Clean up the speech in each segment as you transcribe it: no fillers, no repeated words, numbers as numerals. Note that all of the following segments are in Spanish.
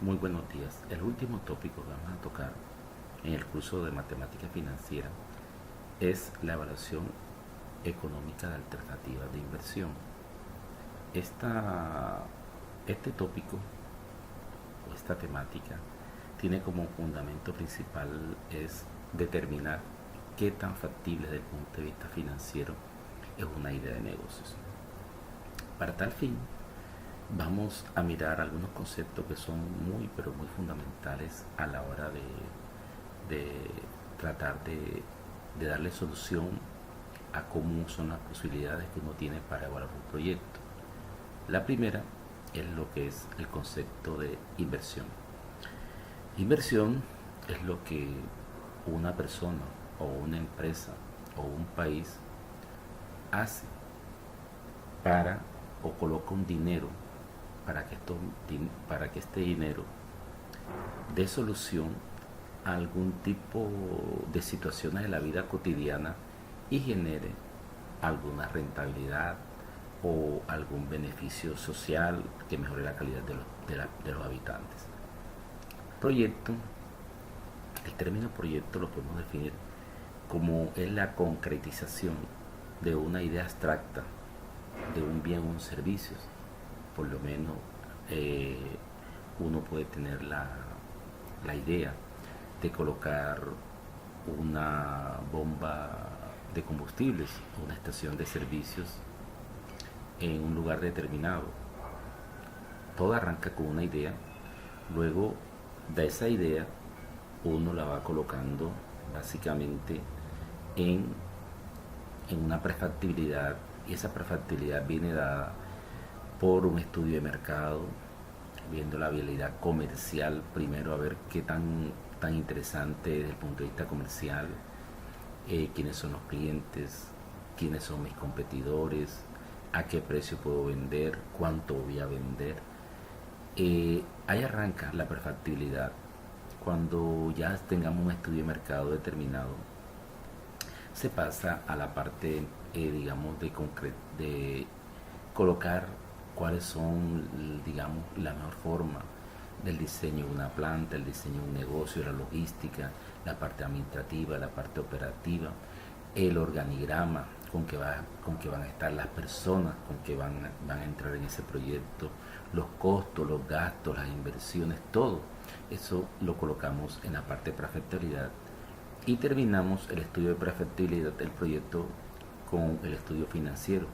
Muy buenos días. El último tópico que vamos a tocar en el curso de matemática financiera es la evaluación económica de alternativas de inversión. Esta, este tópico o esta temática tiene como fundamento principal es determinar qué tan factible desde el punto de vista financiero es una idea de negocios. Para tal fin, vamos a mirar algunos conceptos que son muy, pero muy fundamentales a la hora de tratar de darle solución a cómo son las posibilidades que uno tiene para evaluar un proyecto. La primera es lo que es el concepto de inversión. Inversión es lo que una persona o una empresa o un país hace para o coloca un dinero para que este dinero dé solución a algún tipo de situaciones de la vida cotidiana y genere alguna rentabilidad o algún beneficio social que mejore la calidad de los habitantes. Proyecto, el término proyecto lo podemos definir como es la concretización de una idea abstracta de un bien o un servicio. Por lo menos uno puede tener la idea de colocar una bomba de combustibles o una estación de servicios en un lugar determinado. Todo arranca con una idea, luego de esa idea uno la va colocando básicamente en, en una prefactibilidad, y esa prefactibilidad viene dada por un estudio de mercado, viendo la viabilidad comercial primero, a ver qué tan interesante desde el punto de vista comercial, quiénes son los clientes, quiénes son mis competidores, a qué precio puedo vender, cuánto voy a vender. Ahí arranca la prefactibilidad. Cuando ya tengamos un estudio de mercado determinado, se pasa a la parte, digamos, de colocar cuáles son, digamos, la mejor forma del diseño de una planta, el diseño de un negocio, la logística, la parte administrativa, la parte operativa, el organigrama con que van a estar las personas con que van a entrar en ese proyecto, los costos, los gastos, las inversiones, todo eso lo colocamos en la parte de prefactibilidad y terminamos el estudio de prefactibilidad del proyecto con el estudio financiero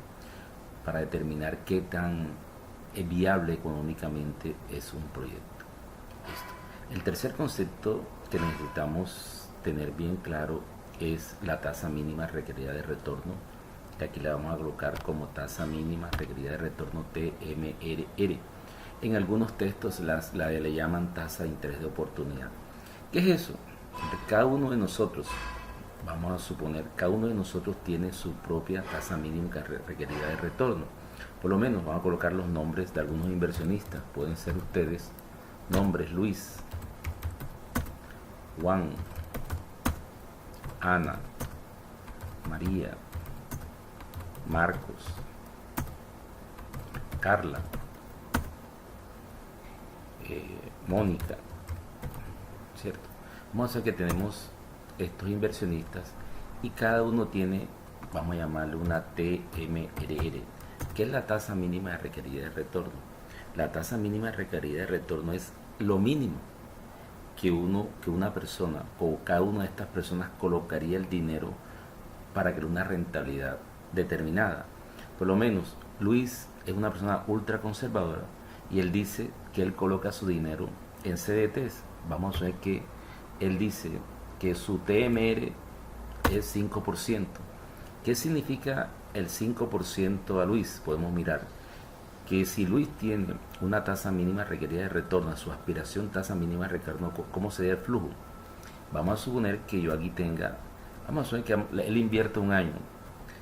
para determinar qué tan viable económicamente es un proyecto. Listo. El tercer concepto que necesitamos tener bien claro es la tasa mínima requerida de retorno, que aquí la vamos a colocar como tasa mínima requerida de retorno TMRR. En algunos textos le llaman tasa de interés de oportunidad. ¿Qué es eso? Cada uno de nosotros, vamos a suponer, cada uno de nosotros tiene su propia tasa mínima requerida de retorno. Por lo menos vamos a colocar los nombres de algunos inversionistas. Pueden ser ustedes, nombres: Luis, Juan, Ana, María, Marcos, Carla, Mónica, ¿cierto? Vamos a ver que tenemos estos inversionistas y cada uno tiene, vamos a llamarle una TMRR, que es la tasa mínima requerida de retorno. La tasa mínima requerida de retorno es lo mínimo que una persona o cada una de estas personas colocaría el dinero para crear una rentabilidad determinada. Por lo menos Luis es una persona ultra conservadora y él dice que él coloca su dinero en CDTs. Vamos a ver que él dice que su TMR es 5%. ¿Qué significa el 5% a Luis? Podemos mirar que si Luis tiene una tasa mínima requerida de retorno, su aspiración tasa mínima de retorno, ¿cómo sería el flujo? Vamos a suponer que yo aquí tenga, vamos a suponer que él invierte un año.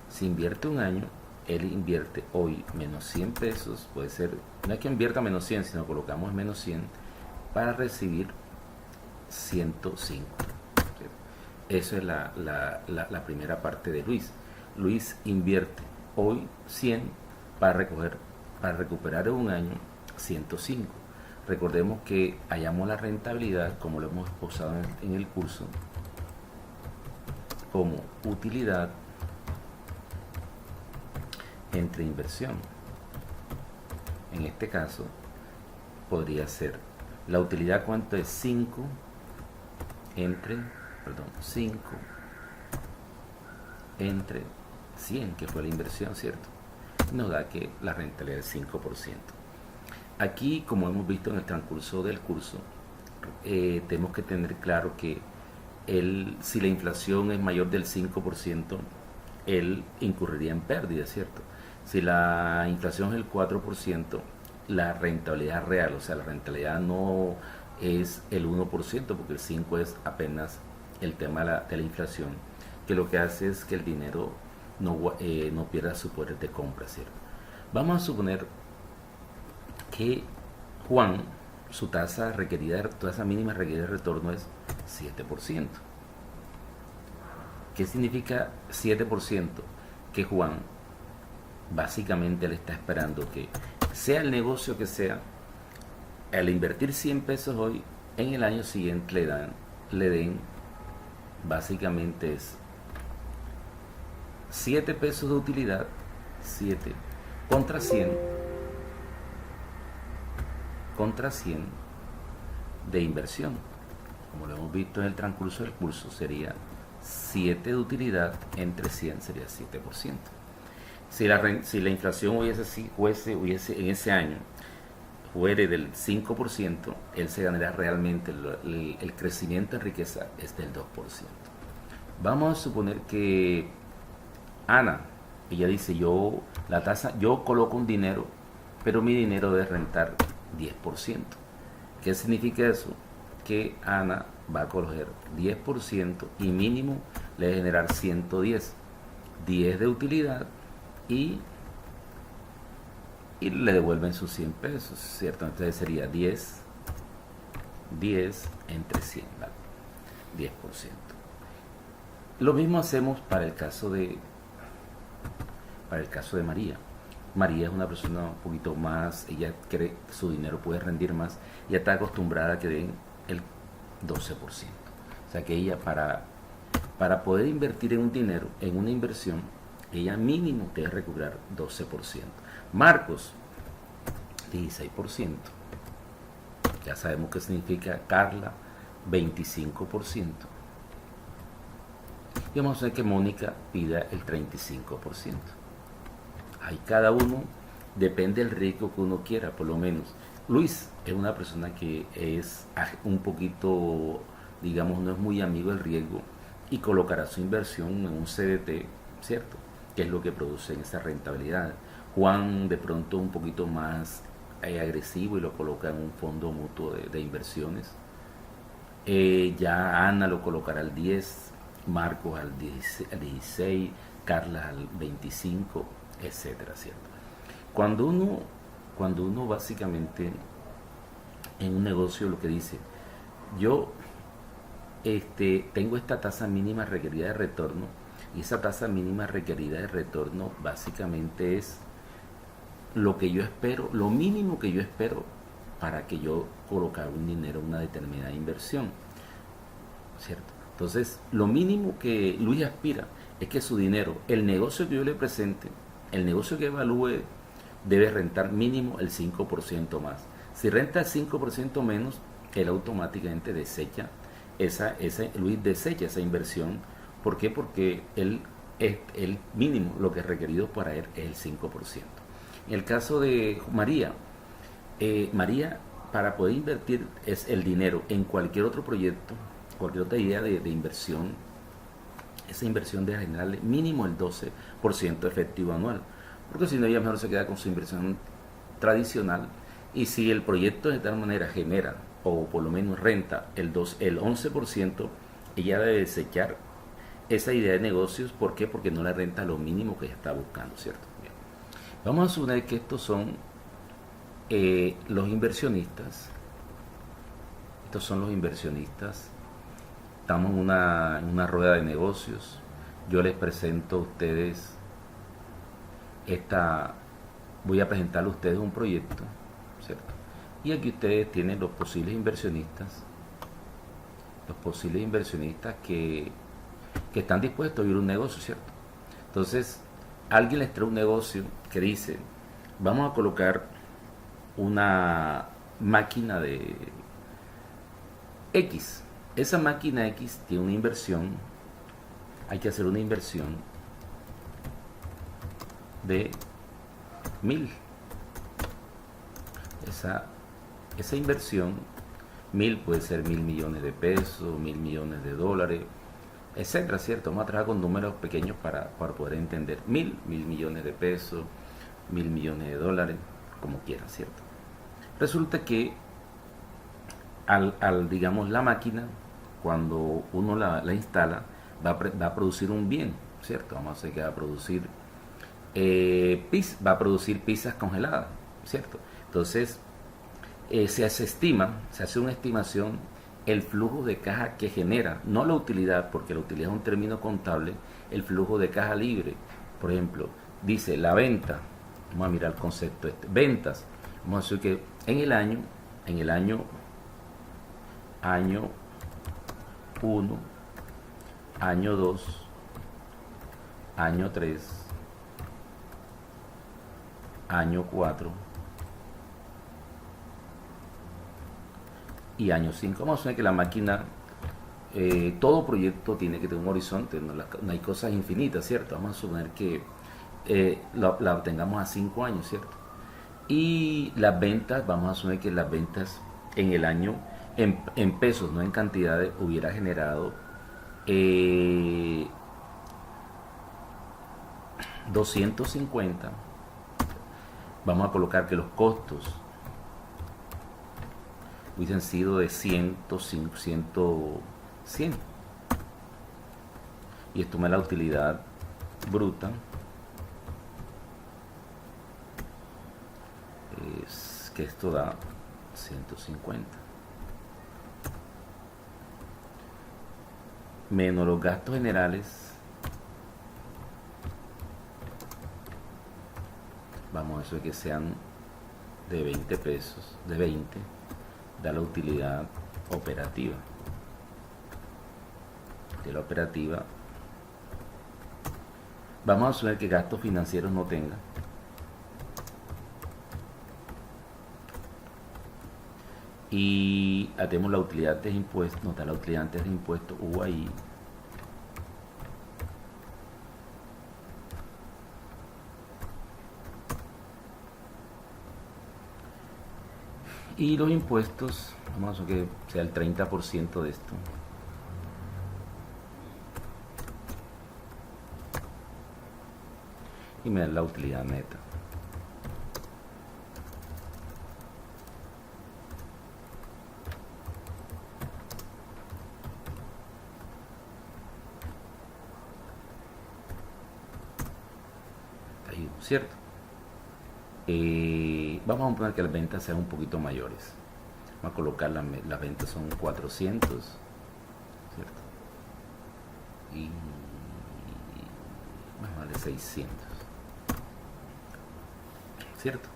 Si invierte un año, él invierte hoy menos 100 pesos, puede ser, no es que invierta menos 100, sino colocamos menos 100 para recibir 105. Eso es la primera parte de Luis. Luis invierte hoy 100 para recuperar en un año 105. Recordemos que hallamos la rentabilidad, como lo hemos exposado en el curso, como utilidad entre inversión. En este caso, podría ser la utilidad, ¿cuánto es? 5 entre 100, que fue la inversión, ¿cierto? Nos da que la rentabilidad es 5%. Aquí, como hemos visto en el transcurso del curso, tenemos que tener claro que si la inflación es mayor del 5%, él incurriría en pérdida, ¿cierto? Si la inflación es el 4%, la rentabilidad real, o sea, la rentabilidad no es el 1%, porque el 5% es apenas el tema de la inflación, que lo que hace es que el dinero no pierda su poder de compra, ¿cierto? Vamos a suponer que Juan, su tasa mínima requerida de retorno es 7%. ¿Qué significa 7%? Que Juan básicamente le está esperando que, sea el negocio que sea, al invertir 100 pesos hoy, en el año siguiente le den básicamente es 7 pesos de utilidad, 7 contra 100 de inversión. Como lo hemos visto en el transcurso del curso, sería 7 de utilidad entre 100, sería 7%. Si la inflación hubiese en ese año fuere del 5%, él se ganará realmente, el crecimiento en riqueza es del 2%. Vamos a suponer que Ana, ella dice, yo coloco un dinero, pero mi dinero debe rentar 10%. ¿Qué significa eso? Que Ana va a coger 10% y mínimo le debe generar 110. 10 de utilidad y le devuelven sus 100 pesos, ¿cierto? Entonces sería 10 entre 100, ¿vale? 10%. Lo mismo hacemos para el caso de María. María es una persona un poquito más, ella cree que su dinero puede rendir más, y está acostumbrada a que den el 12%. O sea que ella para poder invertir en un dinero, en una inversión, ella mínimo debe recuperar 12%. Marcos, 16%. Ya sabemos qué significa. Carla, 25%. Y vamos a ver que Mónica pida el 35%. Ahí cada uno depende del riesgo que uno quiera, por lo menos. Luis es una persona que es un poquito, digamos, no es muy amigo del riesgo y colocará su inversión en un CDT, ¿cierto? Que es lo que produce esa rentabilidad. Juan de pronto un poquito más agresivo y lo coloca en un fondo mutuo de inversiones. Ya Ana lo colocará al 10, Marcos al 16, Carla al 25, etcétera, ¿cierto? Cuando uno básicamente en un negocio lo que dice, yo tengo esta tasa mínima requerida de retorno, y esa tasa mínima requerida de retorno básicamente es lo que yo espero, lo mínimo que yo espero para que yo colocar un dinero en una determinada inversión, ¿cierto? Entonces, lo mínimo que Luis aspira es que su dinero, el negocio que yo le presente, el negocio que evalúe, debe rentar mínimo el 5% más. Si renta el 5% menos, él automáticamente desecha Luis desecha esa inversión. ¿Por qué? Porque el mínimo, lo que es requerido para él es el 5%. En el caso de María, María, para poder invertir el dinero en cualquier otro proyecto, cualquier otra idea de inversión, esa inversión debe generarle mínimo el 12% efectivo anual, porque si no, ella mejor se queda con su inversión tradicional. Y si el proyecto de tal manera genera, o por lo menos renta el 11%, ella debe desechar esa idea de negocios. ¿Por qué? Porque no le renta lo mínimo que ella está buscando, ¿cierto? Bien. Vamos a suponer que estos son los inversionistas. Estos son los inversionistas. Estamos en una rueda de negocios. Yo les presento a ustedes voy a presentarle a ustedes un proyecto, ¿cierto? Y aquí ustedes tienen los posibles inversionistas, que están dispuestos a abrir un negocio, ¿cierto? Entonces, alguien les trae un negocio que dice, vamos a colocar una máquina de X. Esa máquina X tiene una inversión, hay que hacer una inversión de 1000. Esa inversión, 1000 puede ser 1000 millones de pesos, 1000 millones de dólares, etcétera, ¿cierto? Vamos a trabajar con números pequeños para poder entender. 1000 millones de pesos, 1000 millones de dólares, como quieran, ¿cierto? Resulta que digamos, la máquina, cuando uno la instala, va a producir un bien, ¿cierto? Vamos a hacer que va a producir pizzas congeladas, ¿cierto? Entonces, se hace una estimación el flujo de caja que genera, no la utilidad, porque la utilidad es un término contable, el flujo de caja libre. Por ejemplo, dice la venta, vamos a mirar el concepto ventas, vamos a decir que en el año 1, año 2, año 3, año 4 y año 5. Vamos a ver que la máquina, todo proyecto tiene que tener un horizonte, no hay cosas infinitas, ¿cierto? Vamos a suponer que la obtengamos a 5 años, ¿cierto? Y las ventas, vamos a asumir que las ventas en el año, en pesos, no en cantidades, hubiera generado 250. Vamos a colocar que los costos hubiesen sido de 100. Y esto me da la utilidad bruta, es que esto da 150 menos los gastos generales, vamos a eso que sean de 20 pesos, de 20, da la utilidad operativa. De la operativa, vamos a asumir que gastos financieros no tenga. Y hacemos la utilidad de impuestos, nos da la utilidad antes de impuestos, UAI. Y los impuestos, vamos a hacer que sea el 30% de esto. Y me da la utilidad neta. ¿Cierto? Vamos a poner que las ventas sean un poquito mayores. Vamos a colocar las ventas son 400, ¿cierto? Y vamos a darle 600, ¿cierto?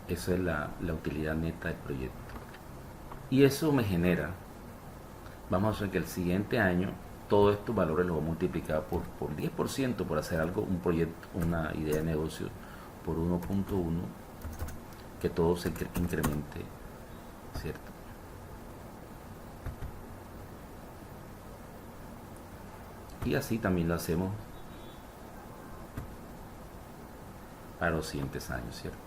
Eso es la utilidad neta del proyecto. Y eso me genera, vamos a hacer que el siguiente año todos estos valores los voy a multiplicar por 10%, por hacer algo, un proyecto, una idea de negocio, por 1.1, que todo se incremente, ¿cierto? Y así también lo hacemos para los siguientes años, ¿cierto?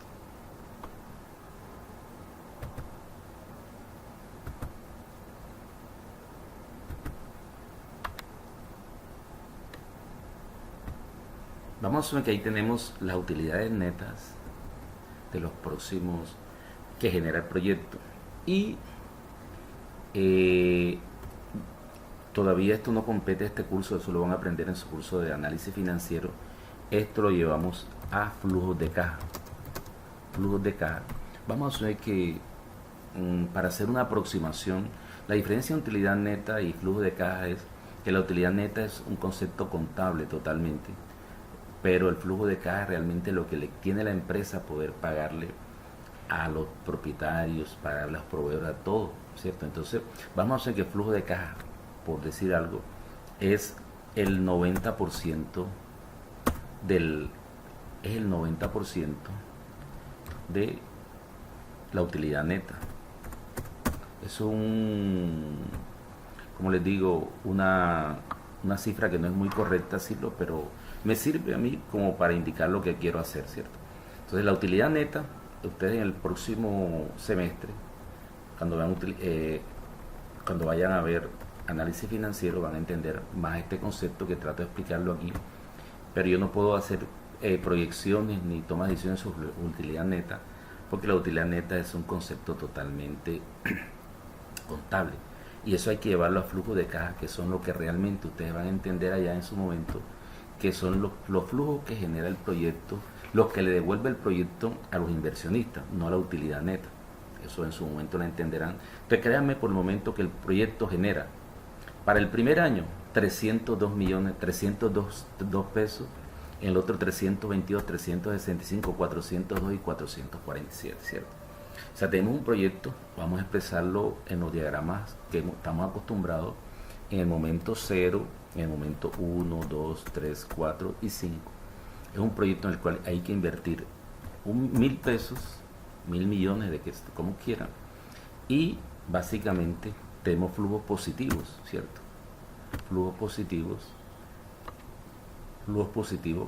Vamos a ver que ahí tenemos las utilidades netas de los próximos que genera el proyecto. Y todavía esto no compete este curso, eso lo van a aprender en su curso de análisis financiero. Esto lo llevamos a flujos de caja. Flujos de caja. Vamos a asumir que para hacer una aproximación, la diferencia entre utilidad neta y flujo de caja es que la utilidad neta es un concepto contable totalmente, pero el flujo de caja es realmente lo que le tiene la empresa a poder pagarle a los propietarios, para los proveedores, a todo, ¿cierto? Entonces, vamos a hacer que el flujo de caja, por decir algo, es el 90% del es el 90% de la utilidad neta. Es como les digo, una cifra que no es muy correcta decirlo, pero me sirve a mí como para indicar lo que quiero hacer, ¿cierto? Entonces la utilidad neta, ustedes en el próximo semestre, cuando cuando vayan a ver análisis financiero, van a entender más este concepto que trato de explicarlo aquí, pero yo no puedo hacer proyecciones ni tomar decisiones sobre utilidad neta, porque la utilidad neta es un concepto totalmente contable, y eso hay que llevarlo a flujos de caja, que son lo que realmente ustedes van a entender allá en su momento, que son los flujos que genera el proyecto, los que le devuelve el proyecto a los inversionistas, no a la utilidad neta. Eso en su momento lo entenderán. Entonces créanme por el momento que el proyecto genera para el primer año 302 millones, 302 pesos, en el otro 322, 365, 402 y 447, ¿cierto? O sea, tenemos un proyecto, vamos a expresarlo en los diagramas que estamos acostumbrados, en el momento 0, en el momento 1, 2, 3, 4 y 5. Es un proyecto en el cual hay que invertir 1.000 pesos, 1.000 millones, de que como quieran, y básicamente tenemos flujos positivos, ¿cierto? Flujos positivos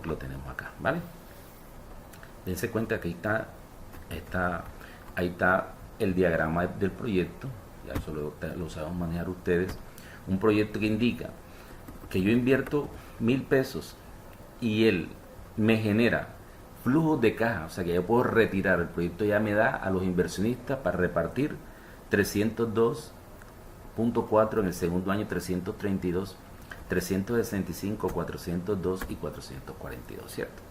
lo tenemos acá, ¿vale? Dense cuenta que ahí está el diagrama del proyecto, ya eso lo saben manejar ustedes. Un proyecto que indica que yo invierto 1.000 pesos y él me genera flujos de caja, o sea que yo puedo retirar, el proyecto ya me da a los inversionistas para repartir 302.4 en el segundo año, 332, 365, 402 y 442, ¿cierto?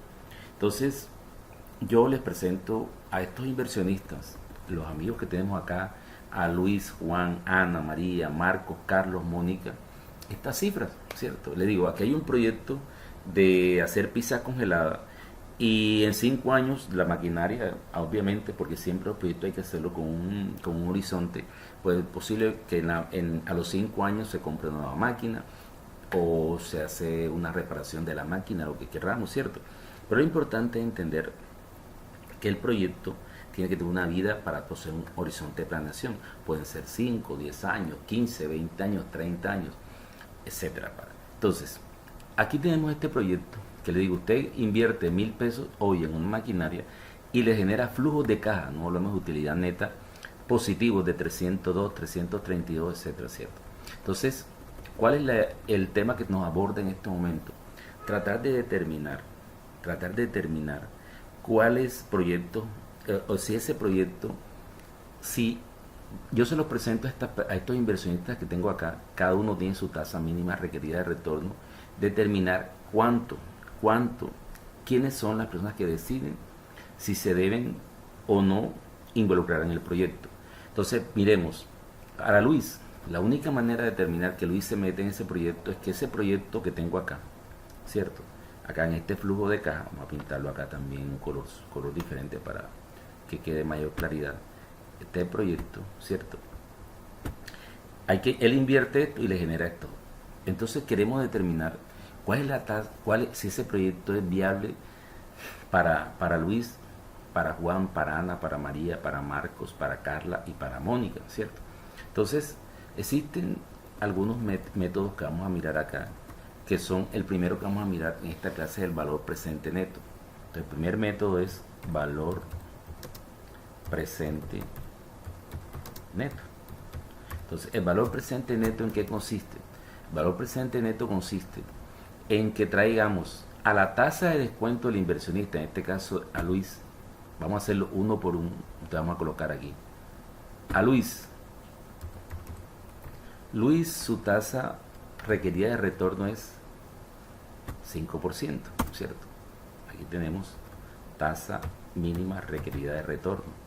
Entonces, yo les presento a estos inversionistas, los amigos que tenemos acá, a Luis, Juan, Ana, María, Marcos, Carlos, Mónica, estas cifras, ¿cierto? Les digo, aquí hay un proyecto de hacer pizza congelada y en 5 años la maquinaria, obviamente, porque siempre los proyectos hay que hacerlo con un horizonte, pues es posible que a los 5 años se compre una nueva máquina o se hace una reparación de la máquina, lo que queramos, ¿cierto? Pero lo importante es entender que el proyecto tiene que tener una vida para poseer un horizonte de planeación. Pueden ser 5, 10 años, 15, 20 años, 30 años, etcétera. Entonces, aquí tenemos este proyecto que le digo, usted invierte 1.000 pesos hoy en una maquinaria y le genera flujos de caja, no hablamos de utilidad neta, positivos de 302, 332, etcétera, ¿cierto? Entonces, ¿cuál es el tema que nos aborda en este momento? Tratar de determinar cuáles proyectos, o si ese proyecto, si yo se los presento a estos inversionistas que tengo acá, cada uno tiene su tasa mínima requerida de retorno, determinar quiénes son las personas que deciden si se deben o no involucrar en el proyecto. Entonces, miremos, para Luis, la única manera de determinar que Luis se mete en ese proyecto es que ese proyecto que tengo acá, ¿cierto? Acá en este flujo de caja, vamos a pintarlo acá también en un color diferente para que quede mayor claridad. Este proyecto, ¿cierto? Él invierte esto y le genera esto. Entonces queremos determinar cuál es la tasa, si ese proyecto es viable para Luis, para Juan, para Ana, para María, para Marcos, para Carla y para Mónica, ¿cierto? Entonces, existen algunos métodos que vamos a mirar acá, que son, el primero que vamos a mirar en esta clase es el valor presente neto. Entonces, el primer método es valor presente neto. Entonces, el valor presente neto, ¿en qué consiste? El valor presente neto consiste en que traigamos a la tasa de descuento del inversionista, en este caso a Luis, vamos a hacerlo uno por uno, te vamos a colocar aquí. A Luis, su tasa requerida de retorno es 5%, ¿cierto? Aquí tenemos tasa mínima requerida de retorno.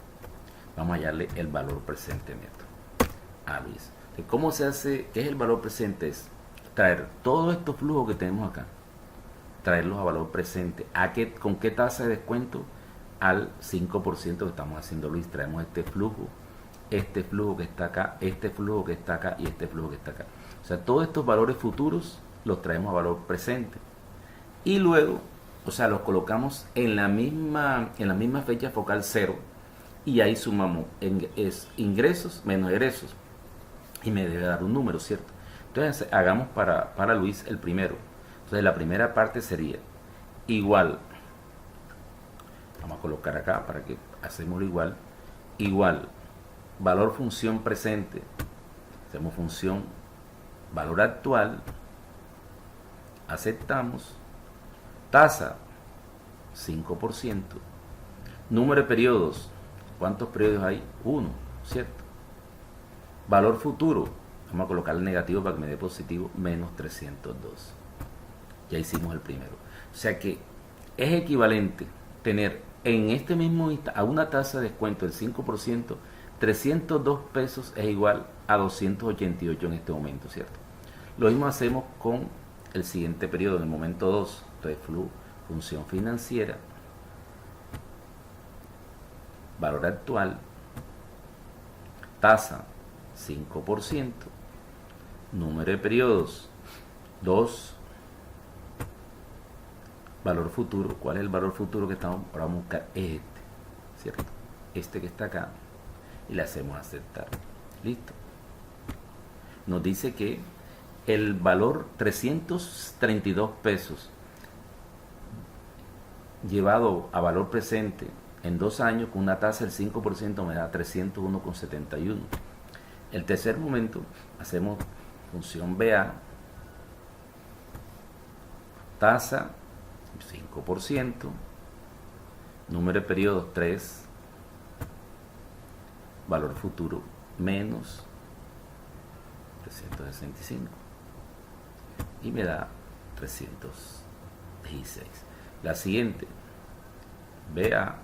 Vamos a hallarle el valor presente neto a Luis. Entonces, ¿cómo se hace? ¿Qué es el valor presente? Es traer todos estos flujos que tenemos acá, traerlos a valor presente. ¿Con qué tasa de descuento? al 5% que estamos haciendo, Luis. Traemos este flujo que está acá, este flujo que está acá y este flujo que está acá. O sea, todos estos valores futuros los traemos a valor presente. Y luego, o sea, los colocamos en la misma fecha focal 0 y ahí sumamos ingresos menos egresos y me debe dar un número, ¿cierto? Entonces hagamos para Luis el primero. Entonces la primera parte sería igual, vamos a colocar acá para que hacemos igual, valor función presente, hacemos función valor actual, aceptamos, tasa 5%, número de periodos, ¿cuántos periodos hay? 1, ¿cierto? Valor futuro, vamos a colocar el negativo para que me dé positivo, menos 302. Ya hicimos el primero. O sea que es equivalente tener en este mismo instante a una tasa de descuento del 5%, 302 pesos es igual a 288 en este momento, ¿cierto? Lo mismo hacemos con el siguiente periodo, en el momento 2, entonces función financiera, valor actual, tasa 5%, número de periodos 2, valor futuro. ¿Cuál es el valor futuro que estamos ahora vamos a buscar? Es este, ¿cierto? Este que está acá y le hacemos aceptar. Listo. Nos dice que el valor 332 pesos llevado a valor presente en 2 años con una tasa del 5% me da 301,71. El tercer momento hacemos función BA, tasa 5%, número de periodos 3, valor futuro menos 365 y me da 316. La siguiente, BA,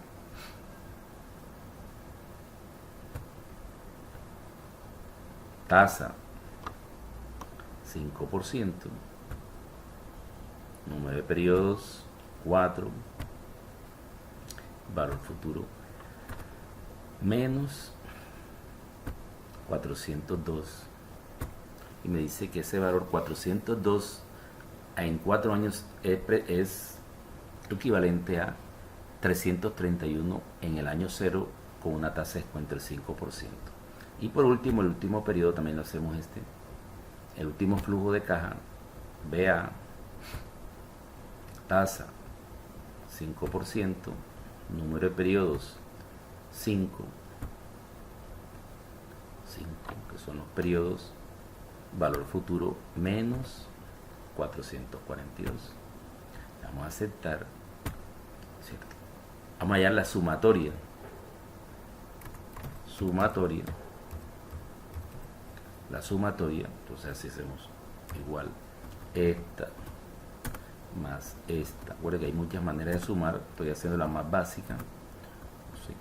tasa 5%, número de periodos 4, valor futuro menos 402 y me dice que ese valor 402 en 4 años es equivalente a 331 en el año 0 con una tasa de descuento del 5%. Y por último, el último periodo también lo hacemos el último flujo de caja, BA, tasa 5%, número de periodos 5, que son los periodos, valor futuro menos 442. Vamos a aceptar, ¿cierto? Vamos a hallar la sumatoria, entonces así hacemos igual esta más esta. Bueno, que hay muchas maneras de sumar, estoy haciendo la más básica, ¿sí?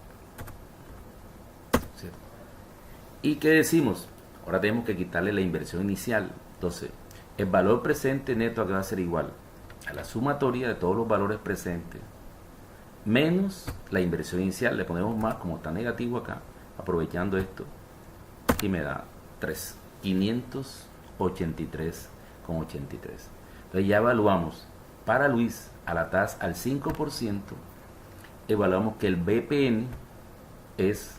¿Cierto? ¿Y qué decimos? Ahora tenemos que quitarle la inversión inicial. Entonces, el valor presente neto acá va a ser igual a la sumatoria de todos los valores presentes menos la inversión inicial. Le ponemos más, como está negativo acá, aprovechando esto, y me da 583,83. Entonces ya evaluamos para Luis a la tasa al 5%, evaluamos que el BPN es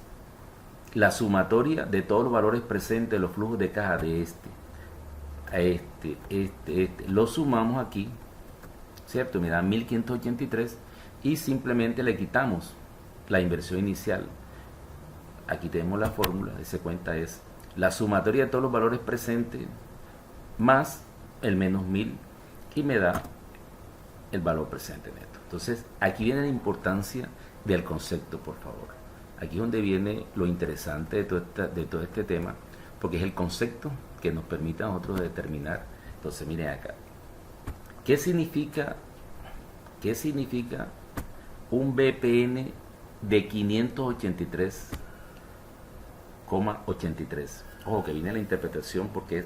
la sumatoria de todos los valores presentes de los flujos de caja de lo sumamos aquí, ¿cierto? Me da 1583 y simplemente le quitamos la inversión inicial. Aquí tenemos la fórmula, de ese cuenta es la sumatoria de todos los valores presentes más el menos 1000 y me da el valor presente neto. Entonces aquí viene la importancia del concepto, por favor. Aquí es donde viene lo interesante de todo este tema, porque es el concepto que nos permite a nosotros determinar. Entonces miren acá, ¿qué significa un BPN de 583,83? Ojo que viene la interpretación, porque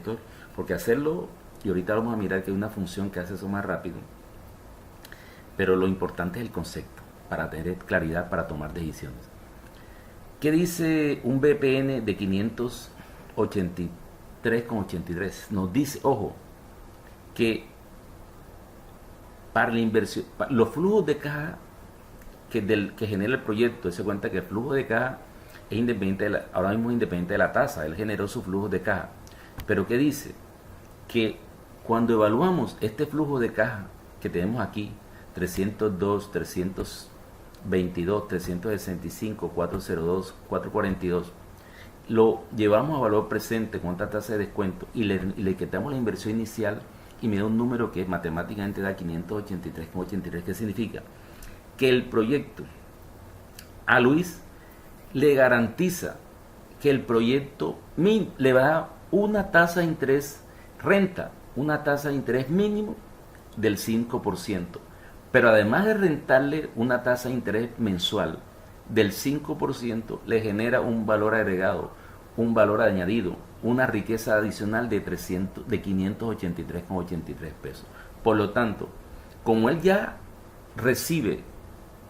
hacerlo, y ahorita vamos a mirar que hay una función que hace eso más rápido, pero lo importante es el concepto. para tener claridad para tomar decisiones. ¿Qué dice un BPN de 583,83? Nos dice, ojo, que para la inversión, los flujos de caja que genera el proyecto, se cuenta que el flujo de caja es independiente ahora mismo es independiente de la tasa, él generó su flujo de caja. Pero ¿qué dice? Que cuando evaluamos este flujo de caja que tenemos aquí, 302, 322, 365, 402, 442, lo llevamos a valor presente con esta tasa de descuento y le quitamos la inversión inicial y me da un número que matemáticamente da 583,83. ¿Qué significa? Que el proyecto a Luis le garantiza que el proyecto le va a dar una tasa de interés renta, una tasa de interés mínimo del 5%. Pero además de rentarle una tasa de interés mensual del 5%, le genera un valor agregado, un valor añadido, una riqueza adicional de 583,83 pesos. Por lo tanto, como él ya recibe,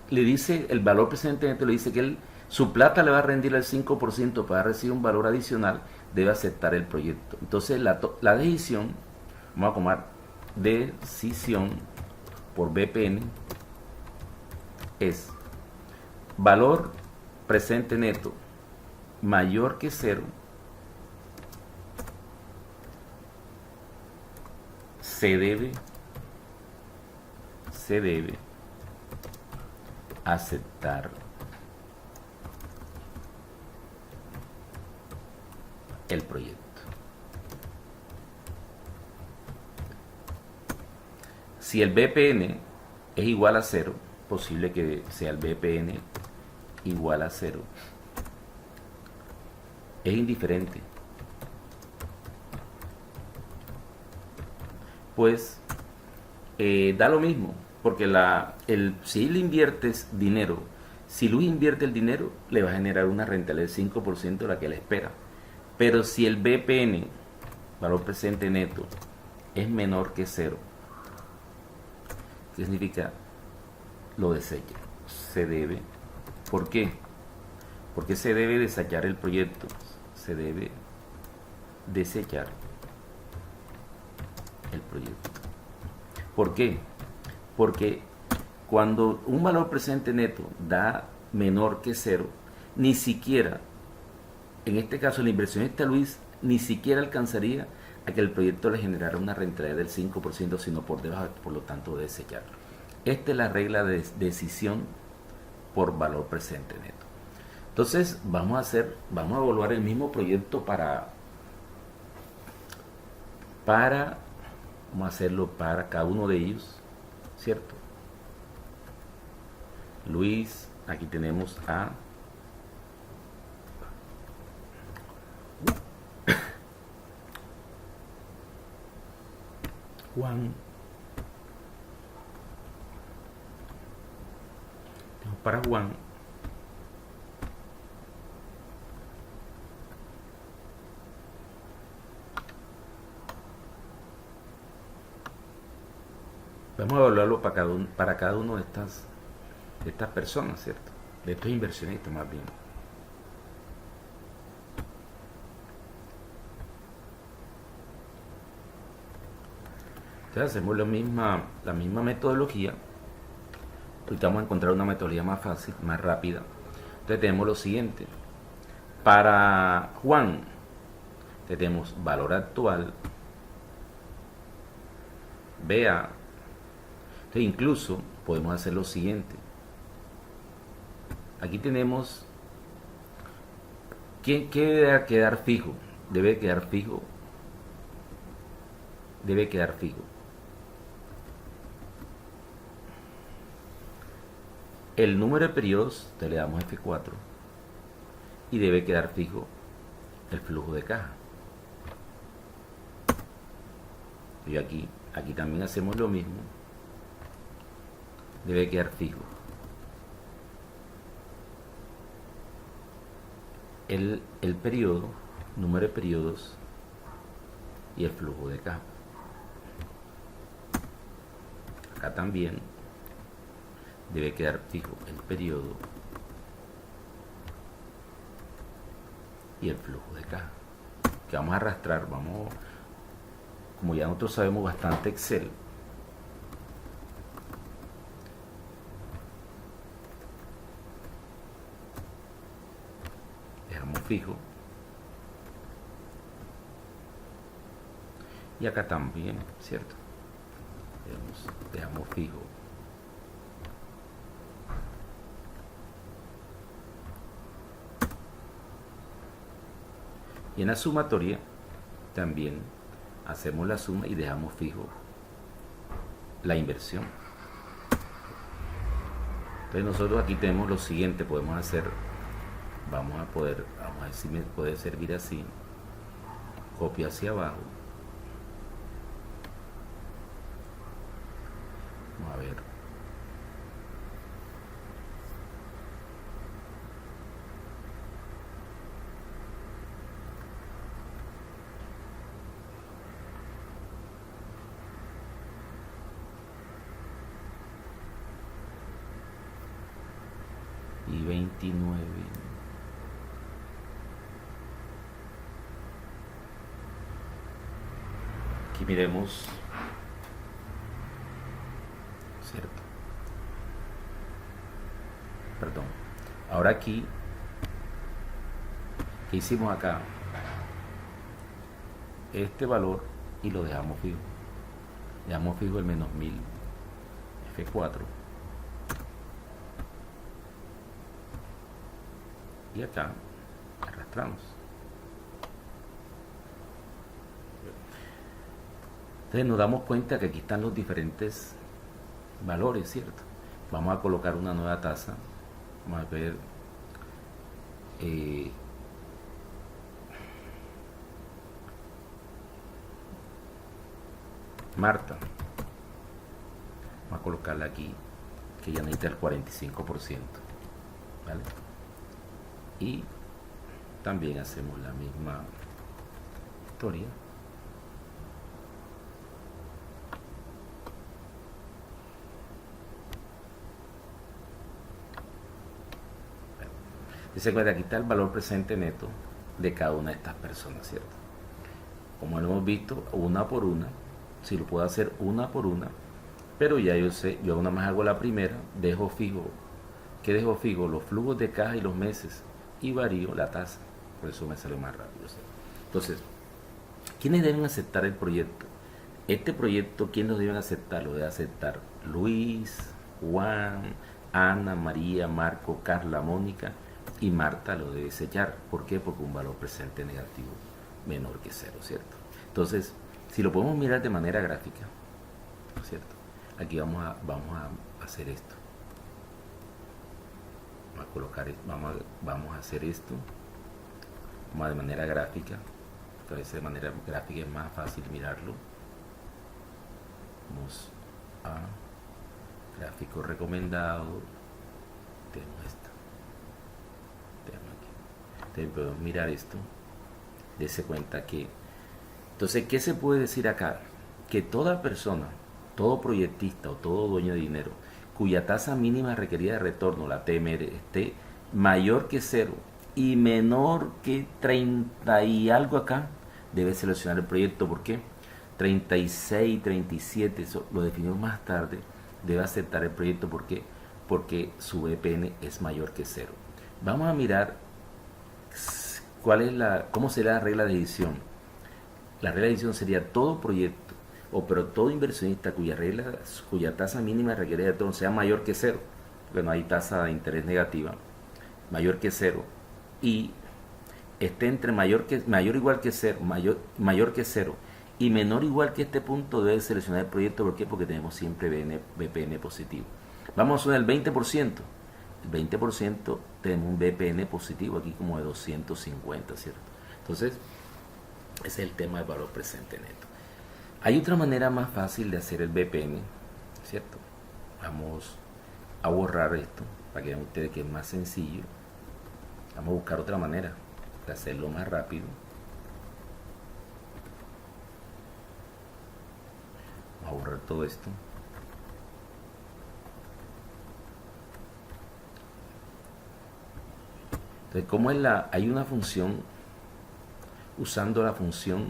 le dice el valor presente neto, le dice que su plata le va a rendir al 5% para recibir un valor adicional, debe aceptar el proyecto. Entonces la decisión, vamos a tomar decisión por BPN, es valor presente neto mayor que 0, se debe aceptar el proyecto. Si el BPN es igual a 0, posible que sea el BPN igual a 0, es indiferente, pues da lo mismo, porque si le inviertes dinero, si Luis invierte el dinero, le va a generar una rentabilidad del 5% de la que él espera. Pero si el BPN, valor presente neto, es menor que 0, ¿qué significa? Lo desecha. Se debe. ¿Por qué? Porque se debe desechar el proyecto. Se debe desechar el proyecto. ¿Por qué? Porque cuando un valor presente neto da menor que 0, ni siquiera, en este caso el inversionista Luis, ni siquiera alcanzaría a que el proyecto le generara una rentabilidad del 5%, sino por debajo, por lo tanto, de desecharlo. Esta es la regla de decisión por valor presente neto. Entonces, vamos a evaluar el mismo proyecto vamos a hacerlo para cada uno de ellos, ¿cierto? Luis, aquí tenemos a Juan. Para Juan, vamos a evaluarlo para cada uno de estas personas, ¿cierto? De estos inversionistas más bien. Entonces hacemos la misma metodología. Ahorita vamos a encontrar una metodología más fácil, más rápida. Entonces tenemos lo siguiente. Para Juan, tenemos valor actual, BA. Entonces incluso podemos hacer lo siguiente. Aquí tenemos, ¿qué debe quedar fijo? Debe quedar fijo. El número de periodos, te le damos F4 y debe quedar fijo el flujo de caja. Y aquí también hacemos lo mismo. Debe quedar fijo el periodo, número de periodos y el flujo de caja. Acá también debe quedar fijo el periodo y el flujo de caja. Que vamos a arrastrar, como ya nosotros sabemos bastante Excel, dejamos fijo. Y acá también, ¿cierto? Dejamos fijo. Y en la sumatoria también hacemos la suma y dejamos fijo la inversión. Entonces nosotros aquí tenemos lo siguiente, podemos hacer, vamos a ver si me puede servir así, copia hacia abajo. Vamos a ver. Y 29. Aquí miremos, ¿cierto? Perdón. Ahora aquí, ¿qué hicimos acá? Este valor y lo dejamos fijo. Dejamos fijo el menos 1000 F4. Y acá arrastramos. Entonces nos damos cuenta que aquí están los diferentes valores, ¿cierto? Vamos a colocar una nueva tasa. Vamos a ver Marta. Vamos a colocarla aquí, que ya necesita el 45%. ¿Vale? Y también hacemos la misma historia. Se cuenta, aquí está el valor presente neto de cada una de estas personas, ¿cierto? Como lo hemos visto, una por una, si lo puedo hacer una por una, pero ya yo sé, yo nada más hago la primera, dejo fijo, ¿qué dejo fijo? Los flujos de caja y los meses, y varío la tasa, por eso me sale más rápido, ¿cierto? Entonces, ¿quiénes deben aceptar el proyecto? Este proyecto, ¿quién lo deben aceptar? Lo debe aceptar Luis, Juan, Ana, María, Marco, Carla, Mónica, y Marta lo debe sellar. ¿Por qué? Porque un valor presente negativo menor que cero, ¿cierto? Entonces, si lo podemos mirar de manera gráfica, ¿cierto? Aquí vamos a hacer esto. Vamos a colocar, vamos a hacer esto. Vamos de manera gráfica. Entonces, de manera gráfica es más fácil mirarlo. Vamos a gráfico recomendado. Tenemos esto. Entonces podemos mirar esto, dése cuenta que, entonces, ¿qué se puede decir acá? Que toda persona, todo proyectista o todo dueño de dinero cuya tasa mínima requerida de retorno, la TMR, esté mayor que 0 y menor que 30 y algo acá, debe seleccionar el proyecto. ¿Por qué? 36, 37, eso lo definimos más tarde, debe aceptar el proyecto. ¿Por qué? Porque su VPN es mayor que 0. Vamos a mirar cómo será la regla de edición. La regla de edición sería todo proyecto, pero todo inversionista cuya tasa mínima requerida de retorno sea mayor que 0, porque no hay tasa de interés negativa, mayor que 0, y esté entre mayor igual que 0, mayor que 0 y menor igual que este punto, debe seleccionar el proyecto. ¿Por qué? Porque tenemos siempre VPN positivo. Vamos a subir el 20%. El 20% tenemos un VPN positivo aquí como de 250, ¿cierto? Entonces, ese es el tema del valor presente neto. Hay otra manera más fácil de hacer el VPN, ¿cierto? Vamos a borrar esto para que vean ustedes que es más sencillo. Vamos a buscar otra manera de hacerlo más rápido. Vamos a borrar todo esto. Entonces, ¿cómo es hay una función, usando la función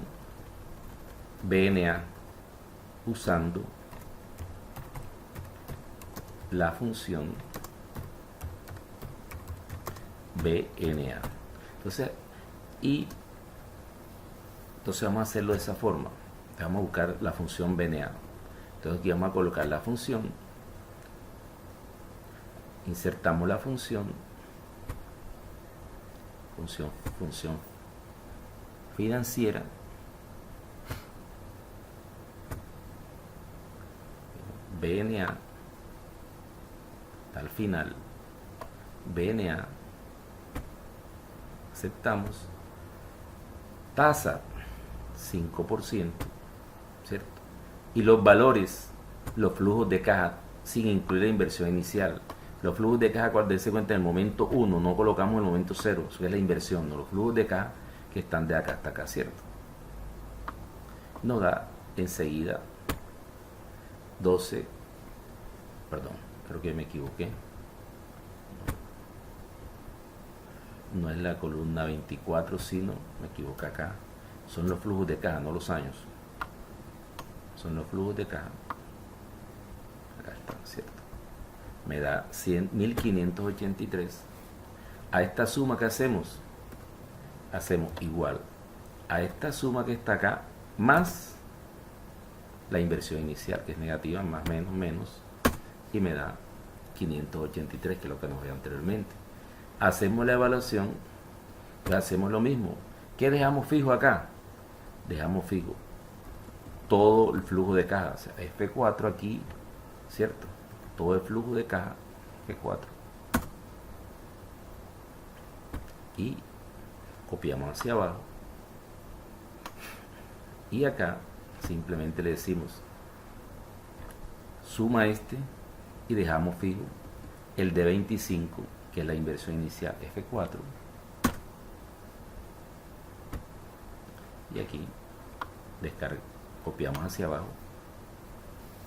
BNA, usando la función BNA. Entonces vamos a hacerlo de esa forma. Vamos a buscar la función BNA. Entonces aquí vamos a colocar la función, insertamos la función financiera, BNA, al final, BNA, aceptamos, tasa 5%, ¿cierto? Y los valores, los flujos de caja, sin incluir la inversión inicial. Los flujos de caja, cuando se cuenta en el momento 1, no colocamos en el momento 0, eso es la inversión, no, los flujos de caja que están de acá hasta acá, ¿cierto? Nos da enseguida 12, perdón, creo que me equivoqué. No es la columna 24, sino, me equivoqué acá, son los flujos de caja, no los años. Son los flujos de caja. Acá están, ¿cierto? Me da 1583. A esta suma que hacemos igual a esta suma que está acá, más la inversión inicial, que es negativa, más menos, y me da 583, que es lo que nos dio anteriormente. Hacemos la evaluación, hacemos lo mismo. ¿Qué dejamos fijo acá? Dejamos fijo todo el flujo de caja, o sea, F4 aquí, ¿cierto? Todo el flujo de caja, F4. Y copiamos hacia abajo. Y acá simplemente le decimos suma este y dejamos fijo el de 25, que es la inversión inicial, F4. Y aquí descarga, copiamos hacia abajo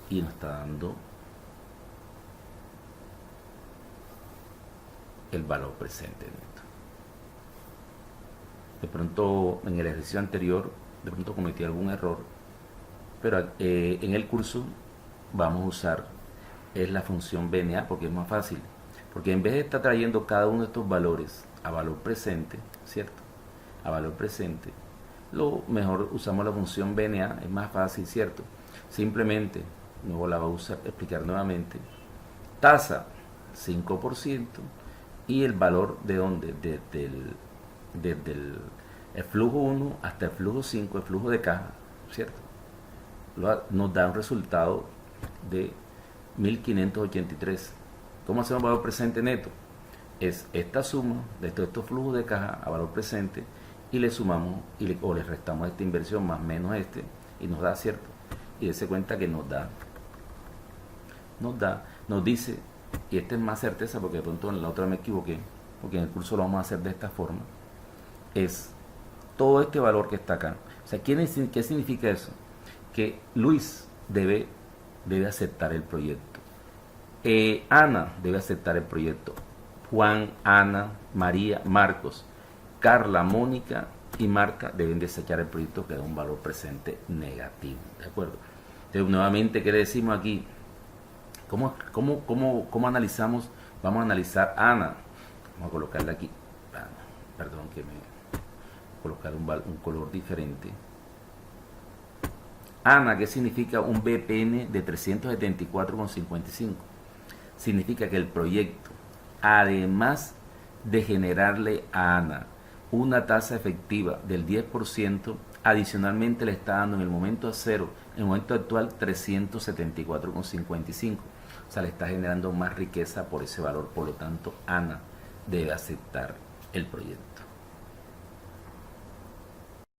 y nos está dando el valor presente neto. De pronto en el ejercicio anterior de pronto cometí algún error, pero en el curso vamos a usar la función BNA porque es más fácil, porque en vez de estar trayendo cada uno de estos valores a valor presente, ¿cierto? A valor presente, lo mejor usamos la función BNA, es más fácil, ¿cierto? Simplemente, luego la voy a explicar nuevamente, tasa 5% y el valor de dónde, desde el flujo 1 hasta el flujo 5, el flujo de caja, ¿cierto? Nos da un resultado de 1583. ¿Cómo hacemos valor presente neto? Es esta suma de todos estos flujos de caja a valor presente y le sumamos o le restamos esta inversión más menos este y nos da, ¿cierto? Y dése cuenta que nos dice, y esta es más certeza porque de pronto en la otra me equivoqué, porque en el curso lo vamos a hacer de esta forma, es todo este valor que está acá. O sea, ¿qué significa eso? Que Luis debe aceptar el proyecto, Ana debe aceptar el proyecto, Juan, Ana, María, Marcos, Carla, Mónica y Marta deben desechar el proyecto, que da un valor presente negativo, ¿de acuerdo? Entonces, nuevamente, ¿qué le decimos aquí? ¿Cómo analizamos? Vamos a analizar Ana. Vamos a colocarla aquí. Perdón, que me colocar un color diferente. Ana, ¿qué significa un BPN de 374,55? Significa que el proyecto, además de generarle a Ana una tasa efectiva del 10%, adicionalmente le está dando en el momento cero, en el momento actual, 374,55. O sea, le está generando más riqueza por ese valor. Por lo tanto, Ana debe aceptar el proyecto.